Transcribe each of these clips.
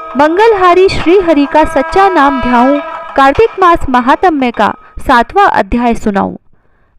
मंगलहारी श्री हरि का सच्चा नाम ध्याऊं, कार्तिक मास महात्म्य का 7वां अध्याय सुनाऊं।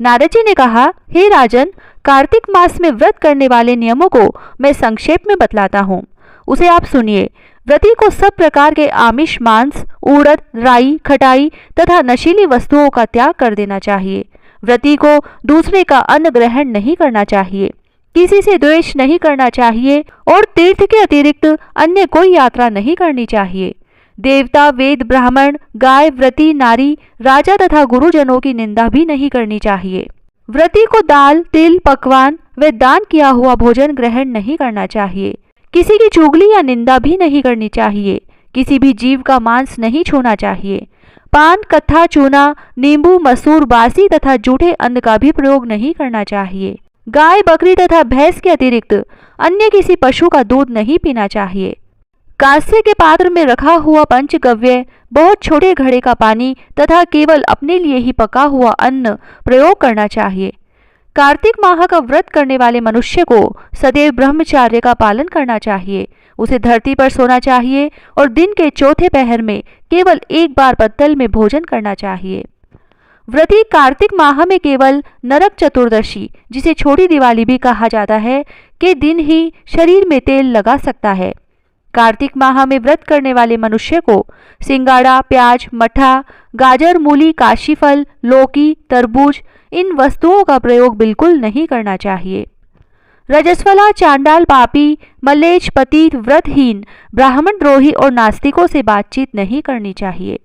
नारद जी ने कहा, हे राजन, कार्तिक मास में व्रत करने वाले नियमों को मैं संक्षेप में बतलाता हूँ, उसे आप सुनिए। व्रती को सब प्रकार के आमिष, मांस, उड़द, राई, खटाई तथा नशीली वस्तुओं का त्याग कर देना चाहिए। व्रती को दूसरे का अन्न ग्रहण नहीं करना चाहिए, किसी से द्वेष नहीं करना चाहिए और तीर्थ के अतिरिक्त अन्य कोई यात्रा नहीं करनी चाहिए। देवता, वेद, ब्राह्मण, गाय, व्रती, नारी, राजा तथा गुरुजनों की निंदा भी नहीं करनी चाहिए। व्रती को दाल, तिल, पकवान व दान किया हुआ भोजन ग्रहण नहीं करना चाहिए। किसी की चुगली या निंदा भी नहीं करनी चाहिए। किसी भी जीव का मांस नहीं छूना चाहिए। पान, कत्था, चूना, नींबू, मसूर, बासी तथा जूठे अन्न का भी प्रयोग नहीं करना चाहिए। गाय, बकरी तथा भैंस के अतिरिक्त अन्य किसी पशु का दूध नहीं पीना चाहिए। कांस्य के पात्र में रखा हुआ पंचगव्य, बहुत छोटे घड़े का पानी तथा केवल अपने लिए ही पका हुआ अन्न प्रयोग करना चाहिए। कार्तिक माह का व्रत करने वाले मनुष्य को सदैव ब्रह्मचार्य का पालन करना चाहिए। उसे धरती पर सोना चाहिए और दिन के चौथे पहर में केवल एक बार पत्तल में भोजन करना चाहिए। व्रती कार्तिक माह में केवल नरक चतुर्दशी, जिसे छोटी दिवाली भी कहा जाता है, के दिन ही शरीर में तेल लगा सकता है। कार्तिक माह में व्रत करने वाले मनुष्य को सिंगाड़ा, प्याज, मठा, गाजर, मूली, काशीफल, लौकी, तरबूज इन वस्तुओं का प्रयोग बिल्कुल नहीं करना चाहिए। रजस्वला, चांडाल, पापी, मल्लेच्छ, पतित, व्रतहीन, ब्राह्मण द्रोही और नास्तिकों से बातचीत नहीं करनी चाहिए।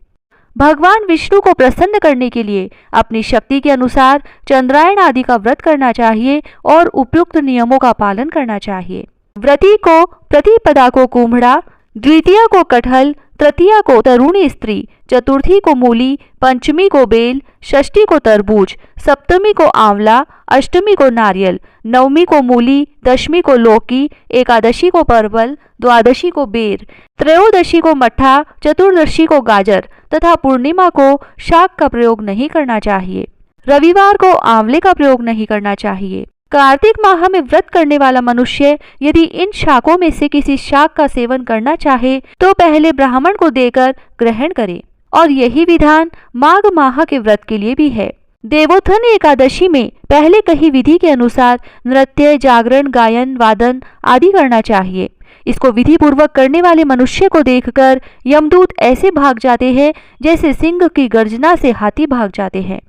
भगवान विष्णु को प्रसन्न करने के लिए अपनी शक्ति के अनुसार चंद्रायण आदि का व्रत करना चाहिए और उपयुक्त नियमों का पालन करना चाहिए। व्रती को प्रतिपदा को कुम्हड़ा, द्वितीया को कटहल, तृतीया को तरुणी स्त्री, चतुर्थी को मूली, पंचमी को बेल, षष्ठी को तरबूज, सप्तमी को आंवला, अष्टमी को नारियल, नवमी को मूली, दशमी को लौकी, एकादशी को परवल, द्वादशी को बेर, त्रयोदशी को मट्ठा, चतुर्दशी को गाजर तथा पूर्णिमा को शाक का प्रयोग नहीं करना चाहिए। रविवार को आंवले का प्रयोग नहीं करना चाहिए। कार्तिक माह में व्रत करने वाला मनुष्य यदि इन शाकों में से किसी शाक का सेवन करना चाहे तो पहले ब्राह्मण को देकर ग्रहण करे, और यही विधान माघ माह के व्रत के लिए भी है। देवोत्थान एकादशी में पहले कही विधि के अनुसार नृत्य, जागरण, गायन, वादन आदि करना चाहिए। इसको विधि पूर्वक करने वाले मनुष्य को देखकर यमदूत ऐसे भाग जाते हैं जैसे सिंह की गर्जना से हाथी भाग जाते हैं।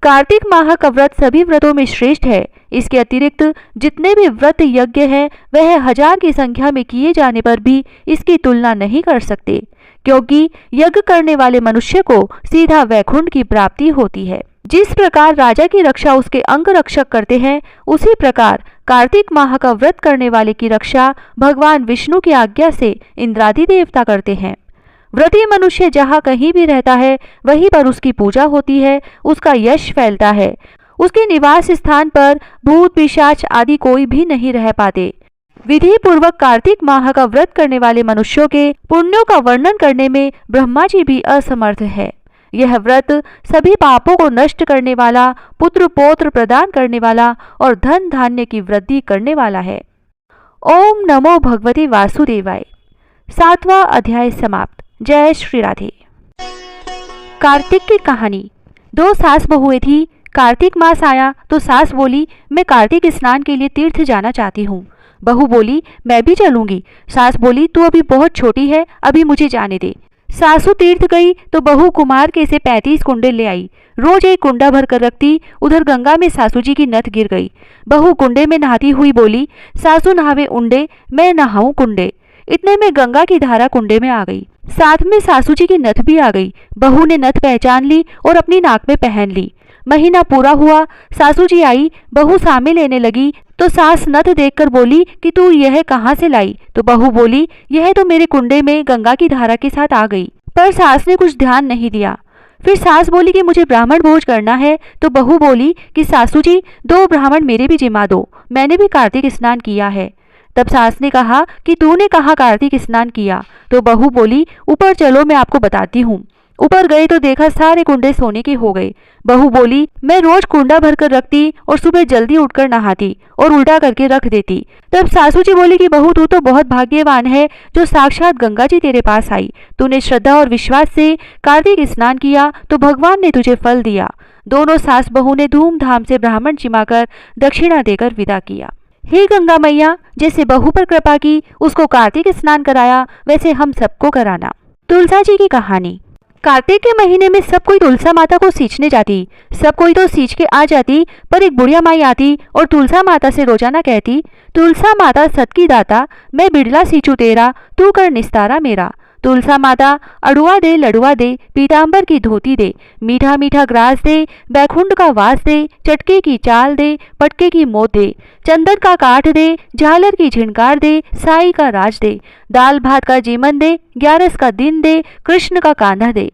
कार्तिक माह का व्रत सभी व्रतों में श्रेष्ठ है। इसके अतिरिक्त जितने भी व्रत यज्ञ हैं वह 1000 की संख्या में किए जाने पर भी इसकी तुलना नहीं कर सकते, क्योंकि यज्ञ करने वाले मनुष्य को सीधा वैकुंठ की प्राप्ति होती है। जिस प्रकार राजा की रक्षा उसके अंग रक्षक करते हैं, उसी प्रकार कार्तिक माह का व्रत करने वाले की रक्षा भगवान विष्णु की आज्ञा से इंद्रादि देवता करते हैं। व्रती मनुष्य जहाँ कहीं भी रहता है वहीं पर उसकी पूजा होती है, उसका यश फैलता है। उसके निवास स्थान पर भूत, पिशाच आदि कोई भी नहीं रह पाते। विधि पूर्वक कार्तिक माह का व्रत करने वाले मनुष्यों के पुण्यों का वर्णन करने में ब्रह्मा जी भी असमर्थ है। यह व्रत सभी पापों को नष्ट करने वाला, पुत्र पौत्र प्रदान करने वाला और धन धान्य की वृद्धि करने वाला है। ओम नमो भगवते वासुदेवाय। 7वां अध्याय समाप्त। जय श्री राधे। कार्तिक की कहानी। 2 सास बहुएं थी। कार्तिक मास आया तो सास बोली, मैं कार्तिक स्नान के लिए तीर्थ जाना चाहती हूँ। बहू बोली, मैं भी चलूंगी। सास बोली, तू अभी बहुत छोटी है, अभी मुझे जाने दे। सासू तीर्थ गई तो बहू कुमार के से 35 कुंडे ले आई। रोज एक कुंडा भर कर रखती। उधर गंगा में सासू जी की नथ गिर गई। बहू कुंडे में नहाती हुई बोली, सासू नहावे उंडे, मैं नहाऊं कुंडे। इतने में गंगा की धारा कुंडे में आ गई। साथ में सासू जी की नथ भी आ गई। बहू ने नथ पहचान ली और अपनी नाक में पहन ली। महीना पूरा हुआ, सासू जी आई। बहू सामे लेने लगी तो सास नथ देखकर बोली कि तू यह कहाँ से लाई? तो बहू बोली, यह तो मेरे कुंडे में गंगा की धारा के साथ आ गई। पर सास ने कुछ ध्यान नहीं दिया। फिर सास बोली कि मुझे ब्राह्मण भोज करना है। तो बहू बोली कि सासू जी 2 ब्राह्मण मेरे भी जिमा दो, मैंने भी कार्तिक स्नान किया है। तब सास ने कहा कि तूने कहाँ कार्तिक स्नान किया? तो बहू बोली, ऊपर चलो मैं आपको बताती हूँ। ऊपर गए तो देखा सारे कुंडे सोने के हो गए। बहू बोली, मैं रोज कुंडा भरकर रखती और सुबह जल्दी उठकर नहाती और उल्टा करके रख देती। तब सासू जी बोली कि बहू तू तो बहुत भाग्यवान है जो साक्षात गंगा जी तेरे पास आई। तूने श्रद्धा और विश्वास से कार्तिक स्नान किया तो भगवान ने तुझे फल दिया। दोनों सास बहू ने धूमधाम से ब्राह्मण जिमाकर दक्षिणा देकर विदा किया। हे गंगा मैया, जैसे बहू पर कृपा की उसको कार्तिक स्नान कराया वैसे हम सबको कराना। तुलसा जी की कहानी। कार्तिक के महीने में सब कोई तुलसा माता को सींचने जाती। सब कोई तो सींच के आ जाती, पर एक बुढ़िया माई आती और तुलसा माता से रोजाना कहती, तुलसा माता सत की दाता, मैं बिड़ला सींचू तेरा, तू कर निस्तारा मेरा। तुलसा माता अड़ुआ दे लड़ुआ दे, पीताम्बर की धोती दे, मीठा मीठा ग्रास दे, बैकुंठ का वास दे, चटके की चाल दे, पटके की मोत दे, चंदन का काठ दे, झालर की झिनकार दे, साई का राज दे, दाल भात का जीमन दे, 11 का दिन दे, कृष्ण का कांधा दे।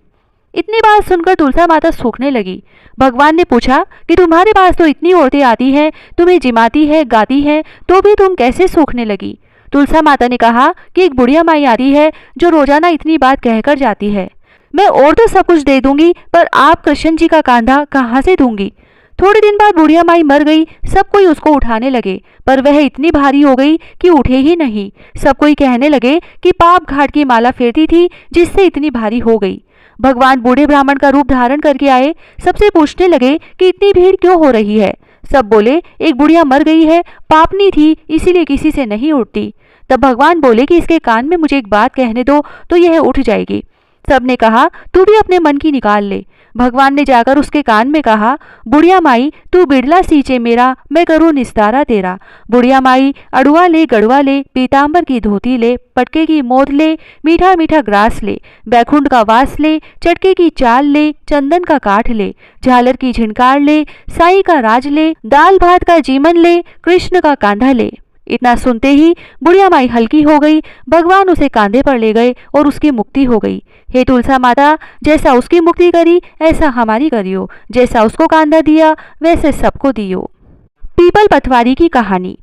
इतनी बात सुनकर तुलसा माता सूखने लगी। भगवान ने पूछा कि तुम्हारे पास तो इतनी औरतें आती हैं, तुम्हें जिमाती है, गाती हैं, तो भी तुम कैसे सूखने लगी। तुलसा माता ने कहा कि एक बुढ़िया माई आती है जो रोजाना इतनी बात कहकर जाती है। मैं और तो सब कुछ दे दूंगी, पर आप कृष्ण जी का कांधा कहाँ से दूंगी। थोड़े दिन बाद बुढ़िया माई मर गई। सब कोई उसको उठाने लगे, पर वह इतनी भारी हो गई कि उठे ही नहीं। सब कोई कहने लगे कि पाप घाट की माला फेरती थी जिससे इतनी भारी हो गई। भगवान बूढ़े ब्राह्मण का रूप धारण करके आए। सबसे पूछने लगे कि इतनी भीड़ क्यों हो रही है। सब बोले, एक बुढ़िया मर गई है, पापनी थी, इसीलिए किसी से नहीं उठती। तब भगवान बोले कि इसके कान में मुझे एक बात कहने दो तो यह उठ जाएगी। सबने कहा, तू भी अपने मन की निकाल ले। भगवान ने जाकर उसके कान में कहा, बुढ़िया माई तू बिड़ला सींचे मेरा, मैं करूँ निस्तारा तेरा। बुढ़िया माई अड़ुआ ले गड़ुआ ले, पीताम्बर की धोती ले, पटके की मोद ले, मीठा मीठा ग्रास ले, बैकुंठ का वास ले, चटके की चाल ले, चंदन का काठ ले, झालर की झिनकार ले, साई का राज ले, दाल भात का जीमन ले, कृष्ण का कांधा ले। इतना सुनते ही बुढ़िया माई हल्की हो गई। भगवान उसे कांधे पर ले गए और उसकी मुक्ति हो गई। हे तुलसा माता, जैसा उसकी मुक्ति करी ऐसा हमारी करियो, जैसा उसको कांधा दिया वैसे सबको दियो। पीपल पथवारी की कहानी।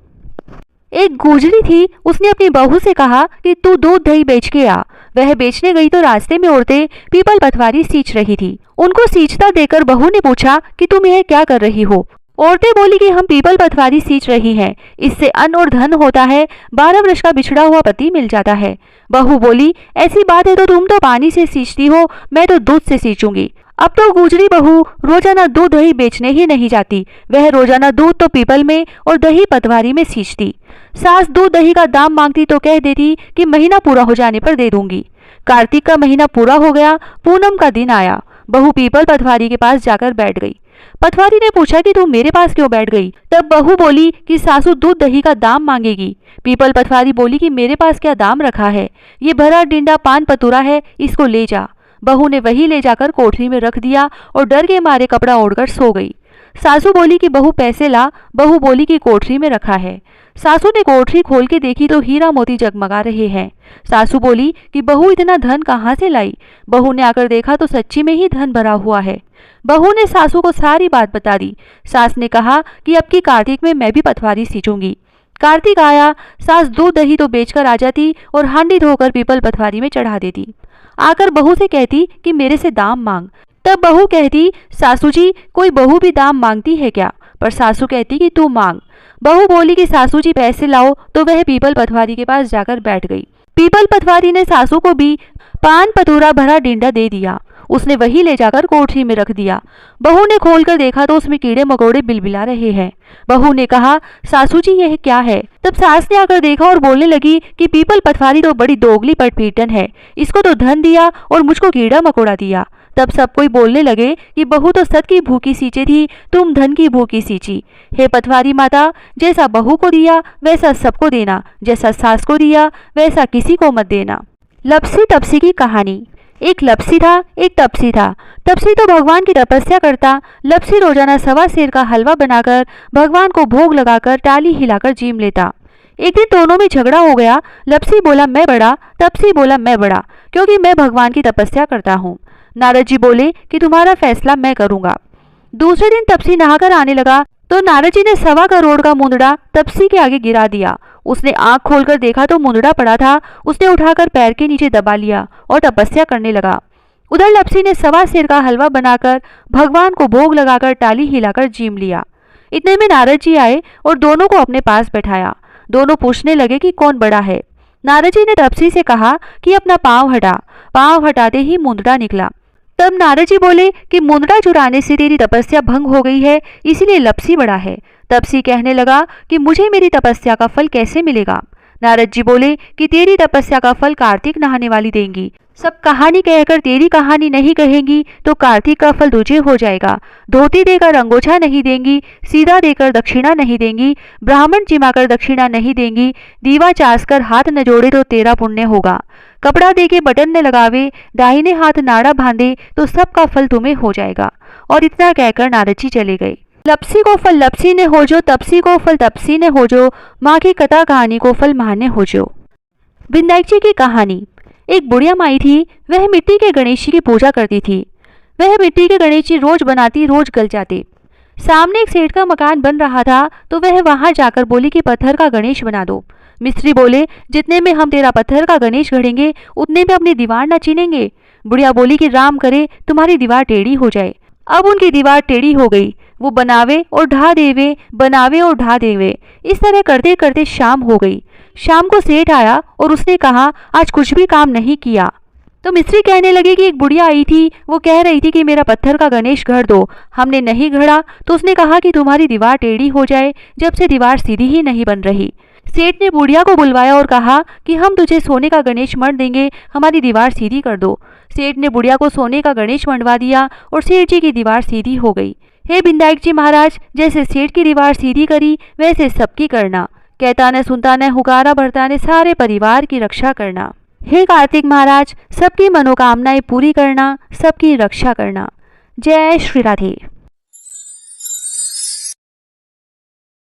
एक गुजरी थी, उसने अपनी बहू से कहा कि तू दूध दही बेच के आ। वह बेचने गई तो रास्ते में औरतें पीपल पथवारी सींच रही थी। उनको सींचता देखकर बहू ने पूछा कि तुम यह क्या कर रही हो। औरतें बोली कि हम पीपल पथवारी सींच रही हैं, इससे अन्न और धन होता है, 12 वर्ष का बिछड़ा हुआ पति मिल जाता है। बहू बोली, ऐसी बात है तो तुम तो पानी से सींचती हो, मैं तो दूध से सींचूंगी। अब तो गुजरी बहू रोजाना दूध दही बेचने ही नहीं जाती, वह रोजाना दूध तो पीपल में और दही पथवारी में सींचती। सास दूध दही का दाम मांगती तो कह देती कि महीना पूरा हो जाने पर दे दूंगी। कार्तिक का महीना पूरा हो गया, पूनम का दिन आया। बहू पीपल पथवारी के पास जाकर बैठ गई। पथवारी ने पूछा कि तू मेरे पास क्यों बैठ गई। तब बहू बोली कि सासू दूध दही का दाम मांगेगी। पीपल पथवारी बोली कि मेरे पास क्या दाम रखा है, ये भरा डिंडा पान पतुरा है, इसको ले जा। बहू ने वही ले जाकर कोठरी में रख दिया और डर के मारे कपड़ा ओढ़कर सो गई। सासू बोली कि बहू पैसे ला। बहू बोली कि कोठरी में रखा है। सासू ने कोठरी खोल के देखी तो हीरा मोती जगमगा रहे हैं। सासू बोली कि बहू इतना धन कहाँ से लाई। बहू ने आकर देखा तो सच्ची में ही धन भरा हुआ है। बहू ने सासू को सारी बात बता दी। सास ने कहा कि अब की कार्तिक में मैं भी पथवारी सींचूंगी। कार्तिक आया, सास दूध दही तो बेचकर आ जाती और हांडी धोकर पीपल पथवारी में चढ़ा देती। आकर बहू से कहती कि मेरे से दाम मांग। तब बहू कहती, सासू जी कोई बहू भी दाम मांगती है क्या। पर सासू कहती कि तू मांग। बहू बोली कि सासू जी पैसे लाओ, तो वह पीपल पथवारी के पास जाकर बैठ गई। पीपल पथवारी ने सासू को भी पान पतूरा भरा डिंडा दे दिया। उसने वही ले जाकर कोठरी में रख दिया। बहू ने खोलकर देखा तो उसमें कीड़े मकोड़े बिलबिला रहे हैं। बहू ने कहा, सासू जी यह क्या है। तब सास ने आकर देखा और बोलने लगी कि पीपल पथवारी तो बड़ी दोगली पटपीटन है, इसको तो धन दिया और मुझको कीड़ा मकोड़ा दिया। तब सब कोई बोलने लगे कि बहू तो सत की भूखी सींचे थी, तुम धन की भूखी सींची। हे पथवारी माता, जैसा बहू को दिया वैसा सबको देना, जैसा सास को दिया वैसा किसी को मत देना। लपसी तपसी की कहानी। एक लपसी था, एक तपसी था। तपसी तो भगवान की तपस्या करता। लपसी रोजाना 1.25 सेर का हलवा बनाकर भगवान को भोग लगाकर टाली हिलाकर जीम लेता। एक दिन दोनों में झगड़ा हो गया। लपसी बोला मैं बड़ा, तपसी बोला मैं बड़ा, क्योंकि मैं भगवान की तपस्या करता हूँ। नारद जी बोले कि तुम्हारा फैसला मैं करूंगा। दूसरे दिन तपसी नहाकर आने लगा तो नारद जी ने 1.25 करोड़ का मुंदड़ा तपसी के आगे गिरा दिया। उसने आंख खोलकर देखा तो मुंदड़ा पड़ा था। उसने उठाकर पैर के नीचे दबा लिया और तपस्या करने लगा। उधर लपसी ने सवा सेर का हलवा बनाकर भगवान को भोग लगाकर टाली हिलाकर जीम लिया। इतने में नारद जी आए और दोनों को अपने पास बैठाया। दोनों पूछने लगे कि कौन बड़ा है। नारद जी ने लपसी से कहा कि अपना पांव हटा। पांव हटाते ही मुंदड़ा निकला। तब नारद जी बोले कि मुंदड़ा चुराने से तेरी तपस्या भंग हो गई है, इसीलिए लपसी बड़ा है। तपसी कहने लगा कि मुझे मेरी तपस्या का फल कैसे मिलेगा। नारद जी बोले कि तेरी तपस्या का फल कार्तिक नहाने वाली देंगी। सब कहानी कहकर तेरी कहानी नहीं कहेंगी तो कार्तिक का फल तुझे हो जाएगा। धोती देकर अंगोछा नहीं देंगी, सीधा देकर दक्षिणा नहीं देंगी, ब्राह्मण चिमाकर दक्षिणा नहीं देंगी, दीवा चासकर हाथ न जोड़े तो तेरा पुण्य होगा। कपड़ा देके बटन न लगावे, दाहिने हाथ नाड़ा बांधे तो सबका फल तुम्हें हो जाएगा। और इतना कहकर नारद जी चले गए। लपसी को फल लपसी ने हो जो, तपसी को फल तपसी ने हो जो, माँ की कथा कहानी को फल माँ ने हो जो। विनायक जी की कहानी। एक बुढ़िया माई थी। वह मिट्टी के गणेश जी की पूजा करती थी। वह मिट्टी के गणेश जी रोज बनाती, रोज गल जाते। सामने एक सेठ का मकान बन रहा था तो वह वहां जाकर बोली कि पत्थर का गणेश बना दो। मिस्त्री बोले जितने में हम तेरा पत्थर का गणेश गढ़ेंगे उतने में अपनी दीवार न चीनेंगे। बुढ़िया बोली कि राम करे तुम्हारी दीवार टेढ़ी हो जाए। अब उनकी दीवार टेढ़ी हो गई। वो बनावे और ढा देवे, बनावे और ढा देवे। इस तरह करते करते शाम हो गई। शाम को सेठ आया और उसने कहा आज कुछ भी काम नहीं किया। तो मिस्त्री कहने लगे कि एक बुढ़िया आई थी, वो कह रही थी कि मेरा पत्थर का गणेश गढ़ दो। हमने नहीं गढ़ा तो उसने कहा कि तुम्हारी दीवार टेढ़ी हो जाए, जब से दीवार सीधी ही नहीं बन रही। सेठ ने बुढ़िया को बुलवाया और कहा कि हम तुझे सोने का गणेश मढ़ देंगे, हमारी दीवार सीधी कर दो। सेठ ने बुढ़िया को सोने का गणेश मंडवा दिया और सेठ जी की दीवार सीधी हो गई। हे विनायक जी महाराज, जैसे सेठ की दीवार सीधी करी वैसे सबकी करना। कहता न सुनता न हुकारा भरता ने सारे परिवार की रक्षा करना। हे कार्तिक महाराज, सबकी मनोकामनाएं पूरी करना, सबकी रक्षा करना। जय श्री राधे।